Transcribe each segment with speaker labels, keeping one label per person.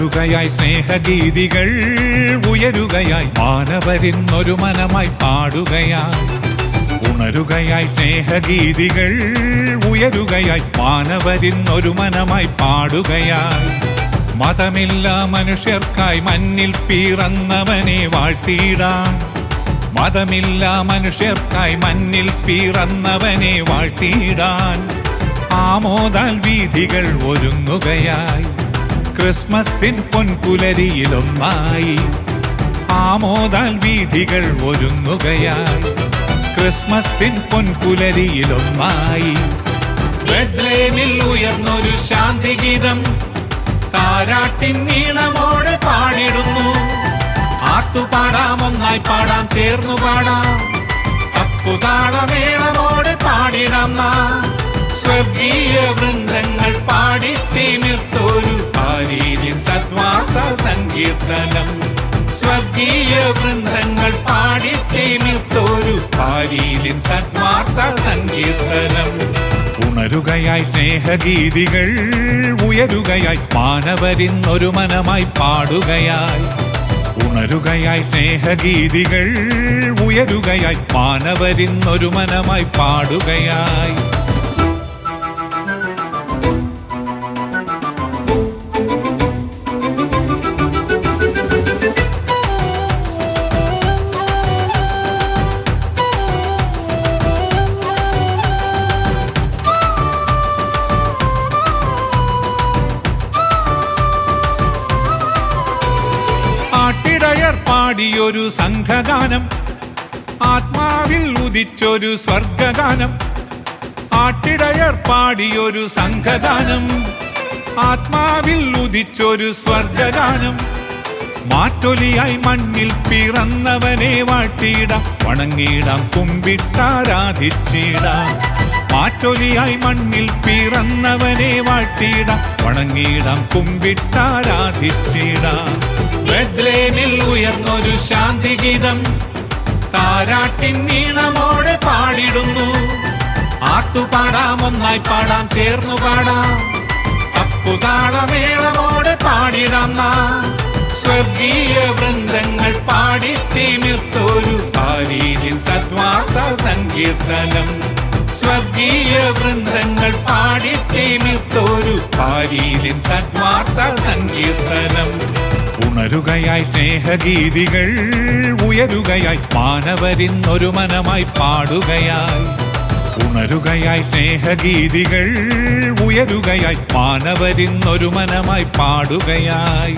Speaker 1: ഉണരുകയായി സ്നേഹഗീതികൾ ഉയരുകയായി മാനവരിന്നൊരു മനമായി പാടുകയായി. ഉണരുകയായി സ്നേഹഗീതികൾ ഉയരുകയായി മാനവരിന്നൊരു മനമായി പാടുകയായി. മതമില്ല മനുഷ്യർക്കായി മണ്ണിൽ പിറന്നവനെ വാഴ്ത്തിയിടാം. മതമില്ല മനുഷ്യർക്കായി മണ്ണിൽ പിറന്നവനെ വാഴ്ത്തിയിടാൻ ആമോദാൽ വീഥികൾ ഒരുങ്ങുകയായി. ക്രിസ്മസിൻ പൊൻപുലരിയിലൊന്നായി ആമോദാൽ വീഥികൾ ഒരുങ്ങുകയായി. ക്രിസ്മസിൻ പൊൻപുലരിയിലൊന്നായി ബെത്ലഹേമിൽ ഉയർന്നൊരു ശാന്തിഗീതം താരാട്ടിൻ നീളമോടെ പാടിടുന്നു. ആർത്തുപാടാം, ഒന്നായി പാടാം, ചേർന്നു പാടാം. അപ്പുതാളമേളമോടെ പാടിടാം നാം. സ്വർഗീയ വൃന്ദങ്ങൾ പാടി തിമിർത്തൊരു പാരീതിൻ സദ്വാർത്ത സങ്കീർത്തനം. സ്വർഗീയ വൃന്ദങ്ങൾ പാടി തിമിർത്തൊരു പാരീതിൻ സദ്വാർത്ത സങ്കീർത്തനം. ഉണരുകയായി സ്നേഹഗീതികൾ ഉയരുകയായി മാനവരിന്നൊരു മനമായി പാടുകയായി. ഉണരുകയായി സ്നേഹഗീതികൾ ഉയരുകയായി മാനവരിന്നൊരു മനമായി പാടുകയായി. പാടിയൊരു സംഘഗാനം, ആത്മാവിൽ ഉദിച്ചൊരു സ്വർഗഗാനം. ആട്ടിടയർ പാടിയൊരു സംഘഗാനം, ആത്മാവിൽ ഉദിച്ചൊരു സ്വർഗഗാനം. മാറ്റൊലിയായി മണ്ണിൽ പിറന്നവനെ വാഴ്ത്തിയിടാം, വണങ്ങിടാം, കുമ്പിട്ടാരാധിച്ചിടാം. മാറ്റൊലിയായി മണ്ണിൽ പിറന്നവനെ വാഴ്ത്തിയിടാം, വണങ്ങിടാം, കുമ്പിട്ടാരാധിച്ചിടാം. ബെത്ലഹേമിൽ ഉയർന്നൊരു ശാന്തിഗീതം താരാട്ടിൻ നീളമോടെ പാടിടുന്നു. ആർത്തുപാടാം, ഒന്നായി പാടാം, ചേർന്നു പാടാം. അപ്പുതാളമേളമോടെ പാടിടാം നാം. സ്വർഗീയ വൃന്ദങ്ങൾ പാടി തിമിർത്തൊരു പാരീതിൻ സദ്വാർത്ത സങ്കീർത്തനം. സ്വർഗീയ വൃന്ദങ്ങൾ പാടി തിമിർത്തൊരു പാരീതിൻ സദ്വാർത്ത സങ്കീർത്തനം. ഉണരുകയായി സ്നേഹഗീതികൾ ഉയരുകയായി മാനവരിന്നൊരു മനമായി പാടുകയായി. ഉണരുകയായി സ്നേഹഗീതികൾ ഉയരുകയായി മാനവരിന്നൊരു മനമായി പാടുകയായി.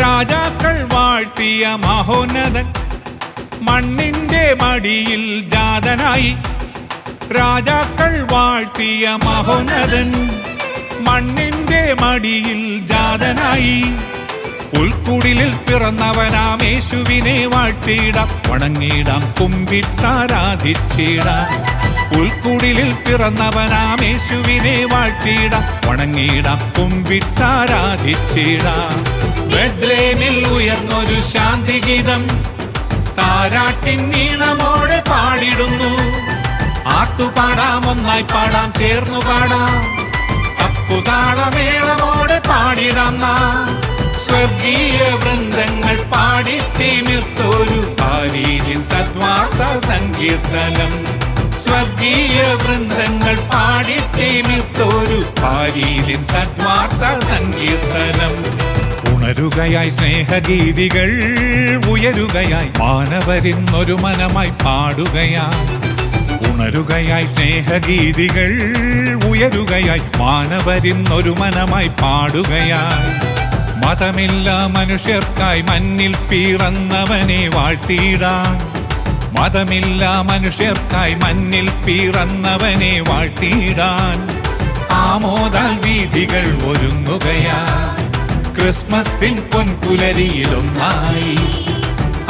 Speaker 1: രാജാക്കൾ വാഴ്ത്തിയ മഹോന്നതൻ മണ്ണിന്റെ മടിയിൽ ജാതനായി. രാജാക്കൾ വാഴ്ത്തിയ മഹോന്നതൻ മണ്ണിന്റെ മടിയിൽ ജാതനായി. പുൽക്കുടിലിൽ പിറന്നവനാം യേശുവിനെ വാഴ്ത്തിയിടാം, വണങ്ങിടാം, കുമ്പിട്ടാരാധിച്ചിടാം. പുൽക്കുടിലിൽ പിറന്നവനാം യേശുവിനെ വാഴ്ത്തിയിടാം, വണങ്ങിടാം, കുമ്പിട്ടാരാധിച്ചിടാം. ബെത്ലഹേമിൽ ഉയർന്നൊരു ശാന്തിഗീതം താരാട്ടിൻ നീളമോടെ പാടിടുന്നു. ആർത്തുപാടാം, ഒന്നായി പാടാം, ചേർന്നു പാടാം. അപ്പുതാളമേളമോടെ പാടിടാം നാം. സ്വർഗീയ വൃന്ദങ്ങൾ പാടി തിമിർത്തൊരു പാരീതിൻ സദ്വാർത്ത സങ്കീർത്തനം. സ്വർഗീയ വൃന്ദങ്ങൾ പാടി തിമിർത്തൊരു പാരീതിൻ സദ്വാർത്ത സങ്കീർത്തനം. ഉണരുകയായി സ്നേഹഗീതികൾ ഉയരുകയായി മാനവരിന്നൊരു മനമായി പാടുകയായി. ഉണരുകയായി സ്നേഹഗീതികൾ ഉയരുകയായി മാനവരിന്നൊരു മനമായി പാടുകയായി. മതമില്ല മനുഷ്യർക്കായി മണ്ണിൽ പിറന്നവനെ വാഴ്ത്തിയിടാം. മതമില്ല മനുഷ്യർക്കായി മണ്ണിൽ പിറന്നവനെ വാഴ്ത്തിയിടാൻ ആമോദാൽ വീഥികൾ ഒരുങ്ങുകയായി. ക്രിസ്മസിൻ പൊൻപുലരിയിലൊന്നായി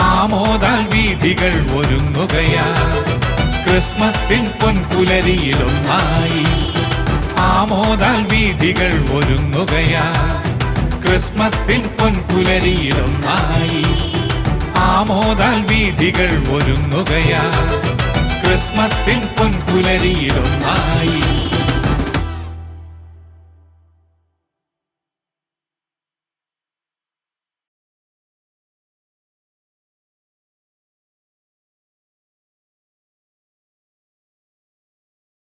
Speaker 1: ആമോദാൽ വീഥികൾ ഒരുങ്ങുകയായി. ക്രിസ്മസിൻ പൊൻപുലരിയിലൊന്നായി ആമോദാൽ വീഥികൾ ഒരുങ്ങുകയാ ക്രിസ്മസിൻ പൊൻപുലരിയിലൊന്നായി ആമോദാൽ വീഥികൾ ഒരുങ്ങുകയാ ക്രിസ്മസിൻ പൊൻപുലരിയിലൊന്നായി